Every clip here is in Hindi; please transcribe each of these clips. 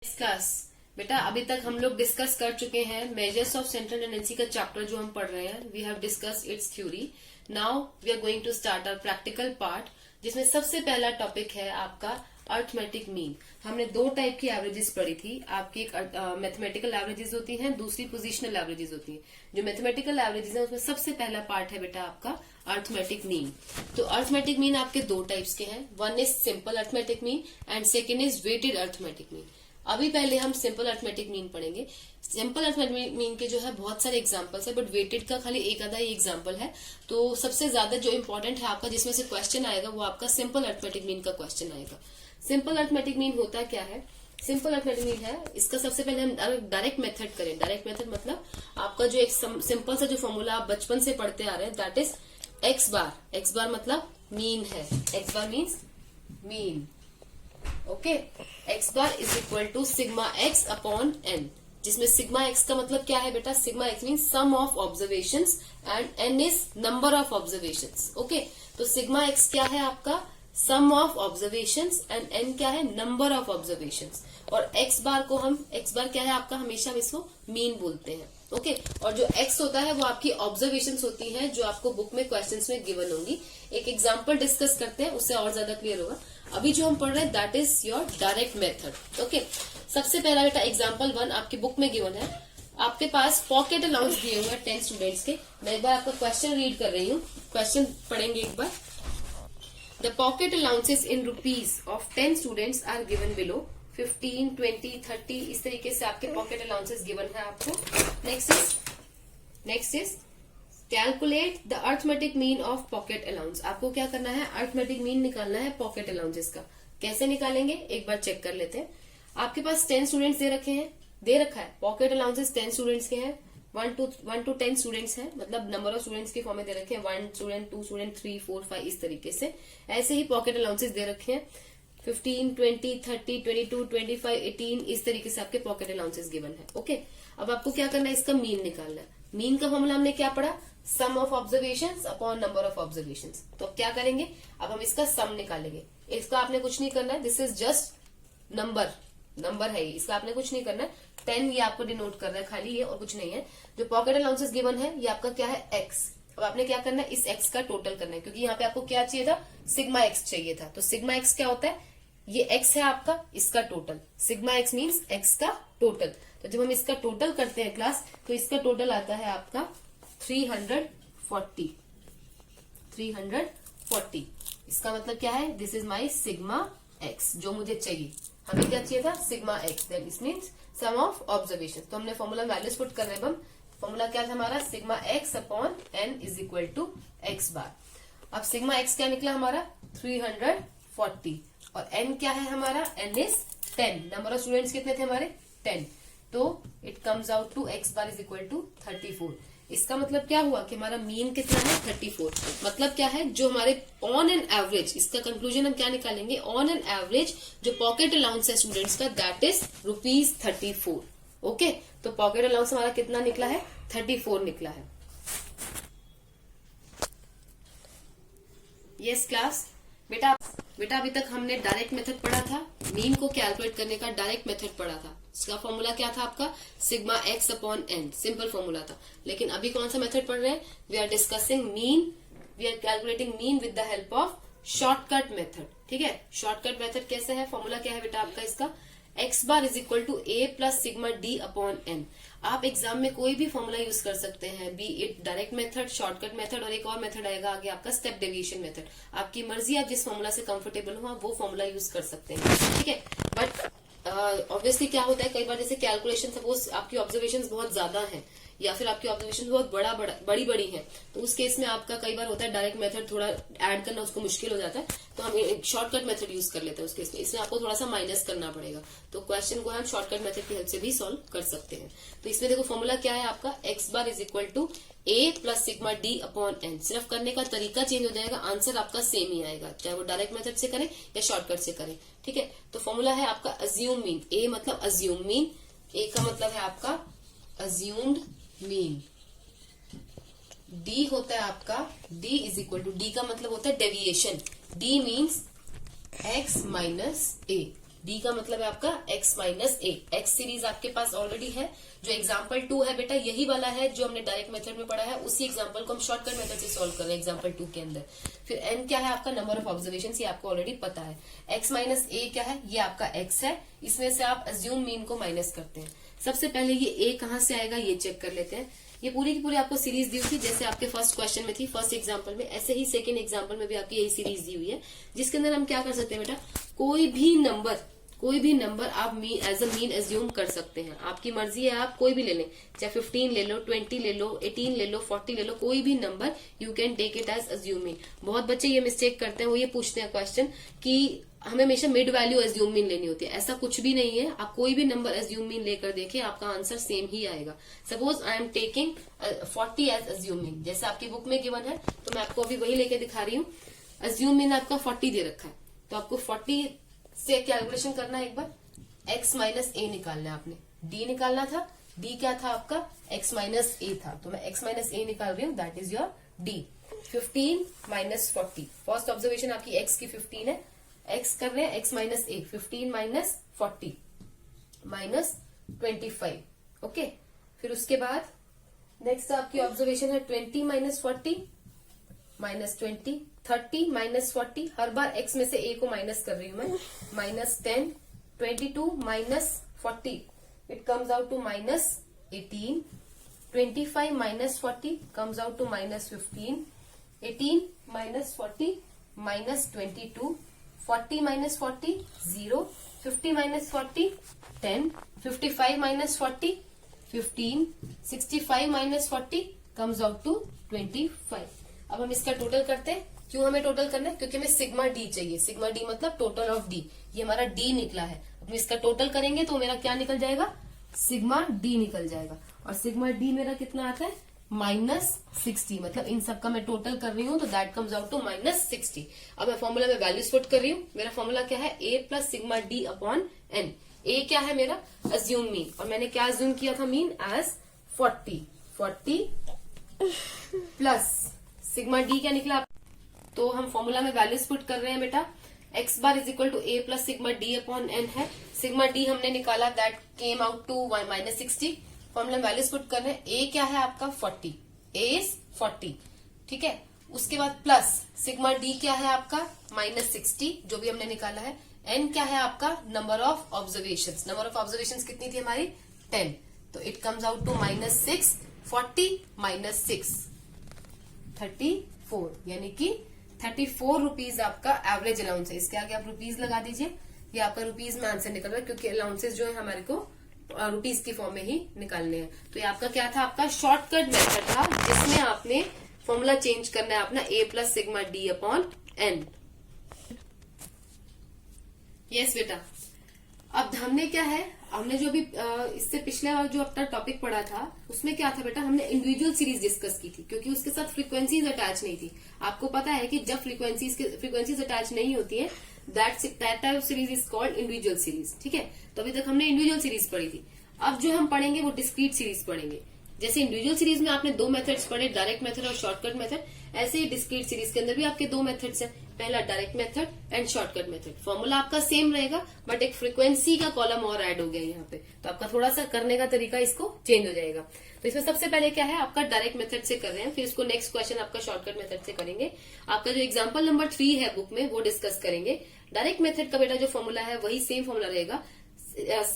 इस क्लास बेटा अभी तक हम लोग डिस्कस कर चुके हैं मेजर्स ऑफ सेंट्रल टेंडेंसी का चैप्टर जो हम पढ़ रहे हैं. We have discuss its theory. Now we are going to start our practical part, जिसमें सबसे पहला टॉपिक है आपका अर्थमेटिक मीन. हमने दो टाइप की एवरेजेस पढ़ी थी. आपकी एक मैथमेटिकल एवरेजेस होती हैं, दूसरी पोजिशनल एवरेजेस होती हैं. जो मैथमेटिकल एवरेजेस है उसमें सबसे पहला पार्ट है बेटा आपका अर्थमेटिक मीन. तो अर्थमेटिक मीन आपके दो टाइप्स के हैं. One is simple arithmetic mean and second is weighted arithmetic mean. अभी पहले हम सिंपल अर्थमेटिक मीन पढ़ेंगे. सिंपल अर्थमेटिक मीन के जो है बहुत सारे एग्जांपल्स है, बट वेटेड का खाली एक आधा ही एग्जांपल है. तो सबसे ज्यादा जो इंपॉर्टेंट है आपका, जिसमें से क्वेश्चन आएगा, वो आपका सिंपल अर्थमेटिक मीन का क्वेश्चन आएगा. सिंपल अर्थमेटिक मीन होता क्या है? सिंपल अर्थमेटिक मीन है, इसका सबसे पहले हम डायरेक्ट मेथड करें. डायरेक्ट मेथड मतलब आपका जो एक सिंपल सा जो फॉर्मूला आप बचपन से पढ़ते आ रहे हैं, that is X bar. X bar मतलब मीन है. X bar means mean. Okay. X bar is equal to sigma X upon N, जिसमें सिग्मा एक्स का मतलब क्या है बेटा? Sigma X mean sum of observations and N is number of observations. Okay. तो सिग्मा एक्स क्या है आपका? Sum of observations and N क्या है? Number of observations. और एक्स बार को हम, एक्स बार क्या है आपका? हमेशा हम इसको मीन बोलते हैं. ओके. और जो एक्स होता है वो आपकी ऑब्जर्वेशंस होती हैं, जो आपको बुक में क्वेश्चंस में गिवन होंगी. एक एग्जांपल डिस्कस करते हैं, उससे और ज्यादा क्लियर होगा. अभी जो हम पढ़ रहे हैं that is your direct method. Okay. सबसे पहला बेटा एग्जांपल 1 आपकी बुक में गिवन है. आपके पास पॉकेट अलाउंस दिए हुए हैं 10 स्टूडेंट्स के. मैं एक बार आपका क्वेश्चन रीड कर रही हूँ. क्वेश्चन पढ़ेंगे एक बार. The pocket allowances in rupees of 10 students are given below. 15, 20, 30 इस तरीके से आपके पॉकेट अलाउंसेस गिवन है आपको. Next is calculate the arithmetic mean of pocket allowance. आपको क्या करना है? अर्थमेटिक मीन निकालना है पॉकेट अलाउंसेस का. कैसे निकालेंगे एक बार चेक कर लेते हैं. आपके पास 10 स्टूडेंट्स दे रखा है. पॉकेट अलाउंसेस 10 स्टूडेंट्स के हैं. 1 to 10 स्टूडेंट्स हैं, मतलब नंबर ऑफ स्टूडेंट्स के फॉर्म में दे रखे हैं. 1 स्टूडेंट, 2 स्टूडेंट, 3, 4, 5 इस तरीके से. ऐसे ही पॉकेट अलाउंसेस दे रखे हैं 15, 20, 30, 22, 25, 18 इस तरीके से आपके पॉकेट अलाउंसेस गिवन है. ओके. अब आपको क्या करना है? इसका मीन निकालना है. मीन का फॉर्मूला हमने क्या पढ़ा? Sum of observations upon number of observations. तो अब क्या करेंगे? अब हम इसका सम निकालेंगे. इसका आपने कुछ नहीं करना है. दिस इज जस्ट नंबर है ये. इसका आपने कुछ नहीं करना है. 10 ये आपको डिनोट कर रहा है खाली, ये और कुछ नहीं है. जो पॉकेट अलाउंसेस गिवन है ये आपका क्या है? एक्स. अब आपने क्या करना है? इस एक्स का टोटल करना है, क्योंकि यहाँ पे आपको क्या चाहिए था? सिग्मा एक्स चाहिए था. तो सिग्मा एक्स क्या होता है? ये एक्स है आपका, इसका total. Sigma x means x का टोटल. तो जब हम इसका टोटल करते हैं क्लास, तो इसका टोटल आता है आपका 340. इसका मतलब क्या है? This is my sigma X, जो मुझे चाहिए. हमें क्या चाहिए था? Sigma X. Then it means sum of observation. तो हमने फॉर्मूला वैल्यूज पुट कर रहे हैं. हम फॉर्मूला क्या था हमारा? Sigma X upon N is equal to X bar. अब सिग्मा एक्स क्या निकला हमारा? 340. और एन क्या है हमारा? N is 10. Number of students कितने थे हमारे? 10. तो it comes out to X bar is equal to 34. इसका मतलब क्या हुआ कि हमारा मीन कितना है? 34. मतलब क्या है? जो हमारे ऑन एन एवरेज, इसका कंक्लूजन हम क्या निकालेंगे? ऑन एन एवरेज जो पॉकेट अलाउंस है स्टूडेंट्स का, दैट इज ₹34. ओके. तो पॉकेट अलाउंस हमारा कितना निकला है? 34 निकला है. Yes class. बेटा अभी तक हमने डायरेक्ट मेथड पढ़ा था. मीन को कैलकुलेट करने का डायरेक्ट मेथड पढ़ा था. इसका फॉर्मूला क्या था आपका? Sigma X upon N. Simple formula था. लेकिन अभी कौन सा मेथड पढ़ रहे हैं? We are discussing mean. We are calculating mean with the help of shortcut method. ठीक है. शॉर्टकट मेथड कैसे है? फॉर्मूला क्या है बेटा आपका इसका? X bar is equal to A plus sigma D upon N. आप एग्जाम में कोई भी फॉर्मूला यूज कर सकते हैं, be it direct method, shortcut method, और एक और मेथड आएगा आगे आपका स्टेप डेविएशन मेथड. आपकी मर्जी, आप जिस फॉर्मूला से कंफर्टेबल हो आप वो फॉर्मूला यूज कर सकते हैं. ठीक है. बट ऑब्वियसली क्या होता है, कई बार जैसे कैलकुलेशन, सपोज आपकी ऑब्जर्वेशन बहुत ज्यादा है या फिर आपकी ऑब्जर्वेशन बहुत बड़ी है, तो उस केस में आपका कई बार होता है डायरेक्ट मेथड थोड़ा ऐड करना उसको मुश्किल हो जाता है, तो हम एक शॉर्टकट मेथड यूज कर लेते हैं उस केस में. इसमें आपको थोड़ा सा माइनस करना पड़ेगा. तो क्वेश्चन को हम शॉर्टकट मेथड की हेल्प से भी सॉल्व कर सकते हैं. तो इसमें देखो फॉर्मूला क्या है आपका? X bar is equal to A plus sigma D upon n. सिर्फ करने का तरीका चेंज हो जाएगा, आंसर आपका सेम ही आएगा, चाहे वो डायरेक्ट मेथड से करें या शॉर्टकट से करें. ठीक है. तो फॉर्मूला है आपका अज्यूम मीन. ए मतलब अज्यूम मीन. ए का मतलब है आपका अज्यूम्ड मीन. डी होता है आपका, D is equal to, D का मतलब होता है deviation. D means X minus A. D का मतलब है आपका x minus A. X series आपके पास ऑलरेडी है। जो एग्जाम्पल 2 है बेटा यही वाला है जो हमने डायरेक्ट मेथड में पढ़ा है, उसी एग्जाम्पल को हम शॉर्टकट मेथड से सॉल्व कर रहे हैं एग्जाम्पल 2 के अंदर। फिर n क्या है आपका नंबर ऑफ ऑब्जर्वेशन, ये आपको ऑलरेडी पता है। x माइनस ए क्या है, ये आपका x है, इसमें से आप अज्यूम मीन को माइनस करते हैं। सबसे पहले ये a कहाँ से आएगा ये चेक कर लेते हैं। ये पूरी की पूरी आपको सीरीज दी हुई थी, जैसे आपके फर्स्ट क्वेश्चन में थी, फर्स्ट एग्जांपल में, ऐसे ही सेकंड एग्जांपल में भी आपकी यही सीरीज दी हुई है, जिसके अंदर हम क्या कर सकते हैं बेटा, कोई भी नंबर आप mean as a mean assume कर सकते हैं। आपकी मर्जी है, आप कोई भी ले लें, चाहे 15 ले लो, 20 ले लो, 18 ले लो, 40 ले लो, कोई भी number you can take it as assuming. बहुत बच्चे ये मिस्टेक करते हैं, वो ये पूछते हैं क्वेश्चन कि हमें हमेशा मिड वैल्यू एज्यूम मीन लेनी होती है। ऐसा कुछ भी नहीं है, आप कोई भी नंबर एज्यूम मीन लेकर देखिए, आपका आंसर सेम ही आएगा। Suppose I am taking 40 as assume mean, जैसे आपकी बुक में गिवन है, तो मैं आपको अभी वही लेके दिखा रही हूँ। एज्यूम मीन आपका 40 दे रखा है, तो आपको 40 से कैलकुलेशन करना है। एक बार x माइनस ए निकालना है आपने, d निकालना था, d क्या था आपका x माइनस ए था, तो मैं x माइनस ए निकाल रही हूँ, that is your d। 15 minus 40, first observation आपकी x की 15 है, x कर रहे हैं x माइनस ए, 15 माइनस 40 माइनस 25, ओके। फिर उसके बाद नेक्स्ट आपकी ऑब्जर्वेशन है 20 माइनस 40 माइनस 20, 30 माइनस 40, हर बार x में से a को माइनस कर रही हूं मैं, minus 10, 22 minus 40, it comes out to minus 18, 25 minus 40 comes out to minus 15, 18 minus 40 minus 22, 40 minus 40 0, 50 minus 40 10, 55 minus 40 15, 65 minus 40 comes out to 25। अब हम इसका टोटल करते हैं। क्यों हमें टोटल करना है, क्योंकि हमें सिग्मा डी चाहिए। सिग्मा डी मतलब टोटल ऑफ डी, ये हमारा डी निकला है। अब हम इसका टोटल करेंगे तो मेरा क्या निकल जाएगा, सिग्मा डी निकल जाएगा। और सिग्मा डी मेरा कितना आता है, माइनस 60, मतलब इन सब का मैं टोटल कर रही हूँ, तो that comes out to minus 60। अब मैं फॉर्मूला में वैल्यूज पुट कर रही हूँ। मेरा फॉर्मूला क्या है, a plus sigma D upon N. A क्या है मेरा, अज्यूम मीन, और मैंने क्या अज्यूम किया था, mean as 40 plus sigma d क्या निकला, तो हम फॉर्मूला में वैल्यूज पुट कर रहे हैं बेटा। x bar is equal to A plus sigma D upon n है। सिग्मा डी हमने निकाला, that came out to minus 60। Formula में वैल्यूज पुट कर रहे हैं। a क्या है आपका 40, a इज 40, ठीक है। उसके बाद प्लस सिग्मा डी क्या है आपका माइनस 60, जो भी हमने निकाला है। n क्या है आपका number of observation, number of observation कितनी थी हमारी 10, तो it comes out to minus 6, 40 माइनस 6 34, यानी कि 34 रुपीज आपका एवरेज अलाउंस है। इसके आगे आप रुपीज लगा दीजिए, ये आपका रुपीज में आंसर निकल रहा है, क्योंकि अलाउंसेस जो है हमारे को रुपीज की फॉर्म में ही निकालने हैं। तो ये आपका क्या था, आपका शॉर्टकट मेथड था, जिसमें आपने फॉर्मूला चेंज करना है अपना a plus sigma D upon n. Yes बेटा, अब हमने क्या है, हमने जो भी इससे पिछले बार जो अपना टॉपिक पढ़ा था, उसमें क्या था बेटा, हमने इंडिविजुअल सीरीज डिस्कस की थी, क्योंकि उसके साथ फ्रीक्वेंसीज अटैच नहीं थी। आपको पता है कि जब फ्रीक्वेंसीज अटैच नहीं होती है, that type of series is called individual series, ठीक है। तो अभी तक हमने इंडिविजुअल सीरीज पढ़ी थी। अब जो हम पढ़ेंगे वो डिस्क्रीट सीरीज पढ़ेंगे। जैसे इंडिविजुअल सीरीज में आपने दो मेथड्स पढ़े, डायरेक्ट मेथड और शॉर्टकट मेथड, ऐसे ही डिस्क्रीट सीरीज के अंदर भी आपके दो मेथड्स हैं, पहला direct method and shortcut method. Formula आपका सेम रहेगा, बट एक फ्रीक्वेंसी का कॉलम और ऐड हो गया यहाँ पे, तो आपका थोड़ा सा करने का तरीका इसको चेंज हो जाएगा। तो इसमें सबसे पहले क्या है, आपका डायरेक्ट मेथड से कर रहे हैं, फिर इसको नेक्स्ट क्वेश्चन आपका शॉर्टकट मेथड से करेंगे। आपका जो एग्जाम्पल नंबर 3 है बुक में, वो डिस्कस करेंगे। डायरेक्ट मेथड का बेटा जो फॉर्मूला है वही सेम फॉर्मूला रहेगा।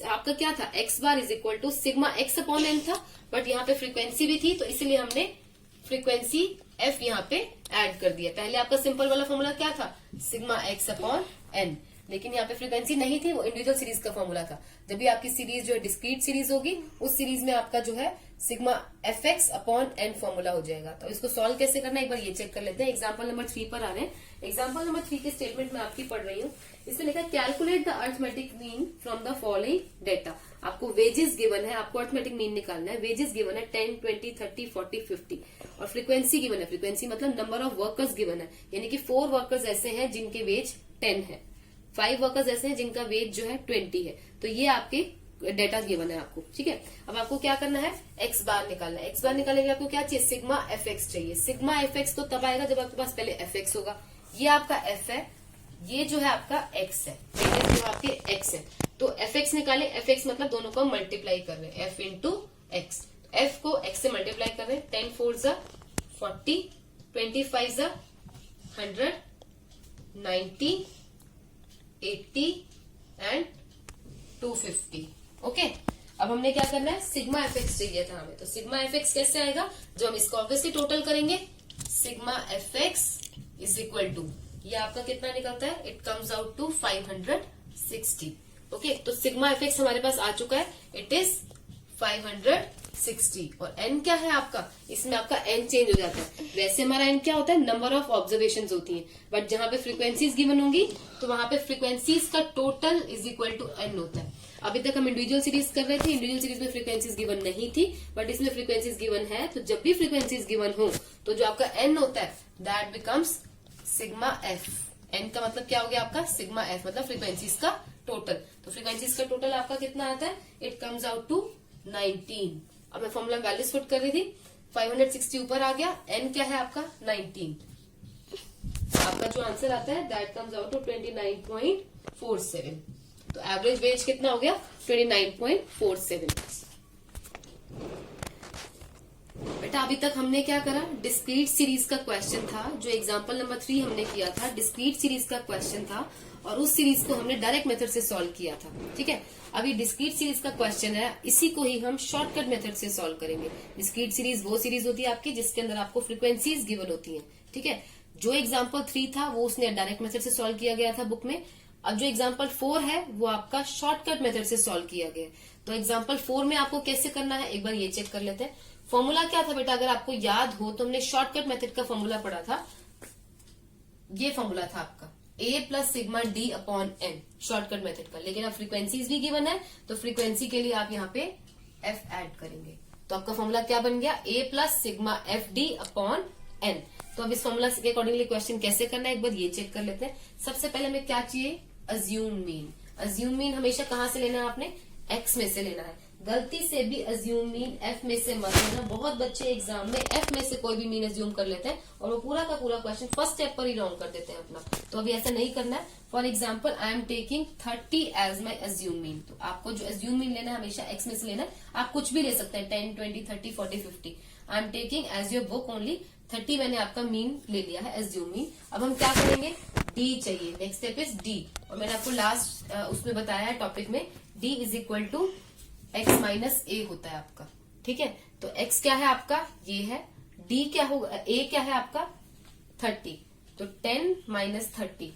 आपका क्या था, x bar is equal to sigma x upon n था, बट यहाँ पे फ्रीक्वेंसी भी थी, तो इसीलिए हमने फ्रीक्वेंसी f यहाँ पे ऐड कर दिया। पहले आपका सिंपल वाला फॉर्मूला क्या था, सिग्मा x अपॉन एन, लेकिन यहाँ पे फ्रीक्वेंसी नहीं थी, वो इंडिविजुअल सीरीज का फॉर्मूला था। जब भी आपकी सीरीज जो है डिस्क्रीट सीरीज होगी, उस सीरीज में आपका जो है sigma f x upon n formula हो जाएगा। तो इसको सॉल्व कैसे करना है एक बार ये चेक कर लेते हैं। एग्जाम्पल नंबर 3 पर आ रहे हैं। एग्जाम्पल नंबर 3 के स्टेटमेंट में आपकी पढ़ रही हूँ। इसमें लिखा calculate the arithmetic mean from the following data. आपको वेजेस गिवन है, आपको अर्थमेटिक मीन निकालना है। वेजेस गिवन है 10, 20, 30, 40, 50 और फ्रीक्वेंसी गिवन है। फ्रीक्वेंसी मतलब नंबर ऑफ वर्कर्स गिवन है, यानी कि 4 वर्कर्स ऐसे हैं जिनके वेज 10 है, 5 वर्कर्स ऐसे हैं जिनका वेज जो है 20 है। तो ये आपके डेटा गिवन है आपको, ठीक है। अब आपको क्या करना है, एक्स बार निकालना है। एक्स बार निकालने के लिए आपको क्या चाहिए, सिग्मा एफ एक्स चाहिए। सिग्मा एफ एक्स तो तब आएगा जब आपके पास पहले एफ एक्स होगा। ये आपका एफ है, ये जो है आपका x है, वेजेस जो आपके x है, तो fx निकाले। fx मतलब दोनों को मल्टीप्लाई कर रहे हैं, f इंटू एक्स। f को x से मल्टीप्लाई कर रहे हैं, 10 4 जा 40, 25 जा 100, 90, 80 एंड 250। ओके, अब हमने क्या करना है, सिग्मा fx चाहिए था हमें, तो सिग्मा fx कैसे आएगा, जो हम इसको ऑब्वियसली टोटल करेंगे, sigma fx is equal to, ये आपका कितना निकलता है, it comes out to 560। Okay, तो सिग्मा fx हमारे पास आ चुका है, इट इज 560। और n क्या है आपका, इसमें आपका n चेंज हो जाता है। वैसे हमारा n क्या होता है, नंबर ऑफ ऑब्जर्वेशन होती है, बट जहां पे फ्रीक्वेंसीज गिवन होंगी तो वहां पे फ्रीक्वेंसीज का total is equal to n होता है। अभी तक हम इंडिविजुअल सीरीज कर रहे थे, इंडिविजुअल सीरीज में फ्रीक्वेंसीज गिवन नहीं थी, बट इसमें फ्रीक्वेंसीज गिवन है। तो जब भी फ्रीक्वेंसीज गिवन हो तो जो आपका n होता है that becomes sigma f। n का मतलब क्या हो गया आपका, सिग्मा f मतलब फ्रीक्वेंसीज का टोटल। तो फ्रीक्वेंसीज का टोटल आपका कितना आता है, इट कम्स आउट टू 19। अब मैं फॉर्मूला वैल्यूज पुट कर रही थी, 560 ऊपर आ गया, n क्या है आपका 19। आपका जो आंसर आता है दैट कम्स आउट टू 29.47। तो एवरेज वेज कितना हो गया, 29.47। बेटा अभी तक हमने क्या करा, डिस्क्रीट सीरीज का क्वेश्चन था, जो एग्जांपल नंबर 3 हमने किया था, डिस्क्रीट सीरीज का क्वेश्चन था, और उस सीरीज को हमने डायरेक्ट मेथड से सॉल्व किया था। ठीक है, अभी डिस्क्रीट सीरीज का क्वेश्चन है, इसी को ही हम शॉर्टकट मेथड से सॉल्व करेंगे। डिस्क्रीट सीरीज वो सीरीज होती है आपकी जिसके अंदर आपको फ्रीक्वेंसीज गिवन होती हैं। ठीक है, जो एग्जाम्पल 3 था वो उसने डायरेक्ट मेथड से सॉल्व किया गया था बुक में। अब जो एग्जाम्पल 4 है वो आपका शॉर्टकट मेथड से सॉल्व किया गया। तो एग्जाम्पल 4 में आपको कैसे करना है, एक बार ये चेक कर लेते हैं। फॉर्मूला क्या था बेटा, अगर आपको याद हो तो हमने शॉर्टकट मेथड का फॉर्मूला पढ़ा था, ये फॉर्मूला था आपका a plus sigma d upon n, shortcut method का। लेकिन अब फ्रीक्वेंसीज भी गिवन है, तो फ्रीक्वेंसी के लिए आप यहाँ पे f ऐड करेंगे, तो आपका फॉर्मूला क्या बन गया, a plus sigma f D upon n। तो अब इस फॉर्मूला के अकॉर्डिंगली क्वेश्चन कैसे करना है, एक बार ये चेक कर लेते हैं। सबसे पहले हमें क्या चाहिए, अज्यूम मीन। अज्यूम मीन हमेशा कहाँ से लेना है आपने, x में से लेना है। गलती से भी अज्यूम मीन f में से मत लेना। बहुत बच्चे एग्जाम में f में से कोई भी मीन अज्यूम कर लेते हैं और वो पूरा का पूरा क्वेश्चन फर्स्ट स्टेप पर ही रॉन्ग कर देते हैं अपना। तो अभी ऐसा नहीं करना है। For example I am taking 30 as my assume mean, तो आपको जो अज्यूम मीन लेना है हमेशा x में से लेना है। आप कुछ भी ले सकते हैं, 10, 20, 30, 40, 50। I am taking as your book only 30, मैंने आपका मीन ले लिया है, अज्यूम मीन। अब हम क्या करेंगे, d चाहिए, नेक्स्ट स्टेप इज d। और मैंने आपको लास्ट उसमें बताया है टॉपिक में, d is equal to x minus A होता है आपका। ठीक है, तो x क्या है आपका, ये है, d क्या होगा, a क्या है आपका 30, तो 10 minus 30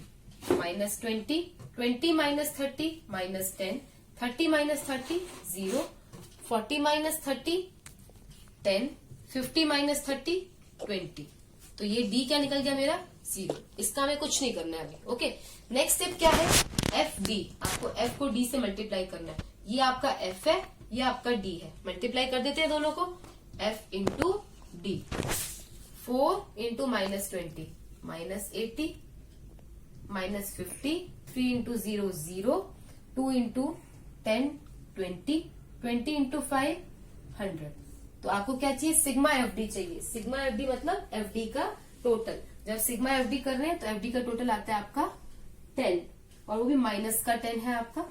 minus 20, 20 minus 30 minus 10, 30 minus 30 0, 40 minus 30 10, 50 minus 30 20। तो ये d क्या निकल गया मेरा 0। इसका हमें कुछ नहीं करना है अभी। ओके, नेक्स्ट स्टेप क्या है, एफ डी। आपको f को d से मल्टीप्लाई करना है। ये आपका f है, ये आपका d है, मल्टीप्लाई कर देते हैं दोनों को, f into D. 4 into minus 20 minus 80 minus 50, 3 into 0 0, 2 into 10 20, 20 into 5 100। तो आपको क्या चाहिए, सिग्मा एफ डी चाहिए। सिग्मा एफ डी मतलब एफ डी का टोटल। जब सिग्मा एफ डी कर रहे हैं तो एफ डी का टोटल आता है आपका 10, और वो भी माइनस का 10 है आपका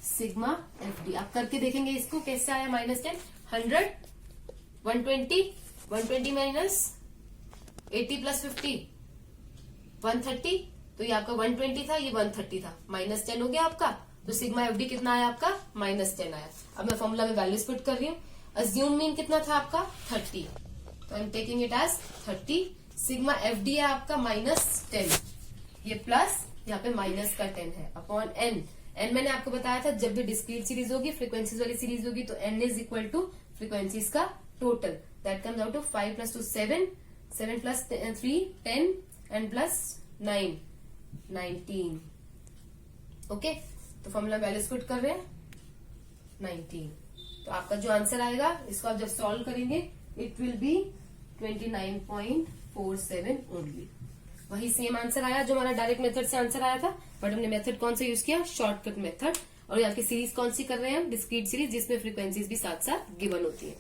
सिग्मा एफ डी। आप करके देखेंगे इसको कैसे आया, माइनस 10, 100, 120, 120 माइनस 80 प्लस 50 130। तो ये आपका 120 था, ये 130 था, माइनस 10 हो गया आपका। तो सिग्मा एफ डी कितना आया आपका, माइनस 10 आया। अब मैं फॉर्मूला में वैल्यूज पुट कर रही हूँ। अज्यूम मीन कितना था आपका 30, तो I am taking it as 30। Sigma f d है आपका माइनस 10, ये प्लस यहाँ पे माइनस का 10 है अपॉन n। n मैंने आपको बताया था जब भी डिस्क्रीट सीरीज होगी, फ्रीक्वेंसीज वाली सीरीज होगी, तो n is equal to frequencies का total, that comes out to 5 plus 2 7, 7 plus 3 10 and plus 9 19। Okay, तो फॉर्मूला वैल्यूज पुट कर रहे हैं 19। तो आपका जो आंसर आएगा, इसको आप जब सॉल्व करेंगे, इट विल बी 29.47 ओनली। वही सेम आंसर आया जो हमारा डायरेक्ट मेथड से आंसर आया था, बट हमने मेथड कौन सा यूज किया, शॉर्टकट मेथड। और यहाँ की सीरीज कौन सी कर रहे हैं हम, डिस्क्रीट सीरीज, जिसमें फ्रीक्वेंसीज भी साथ साथ गिवन होती है।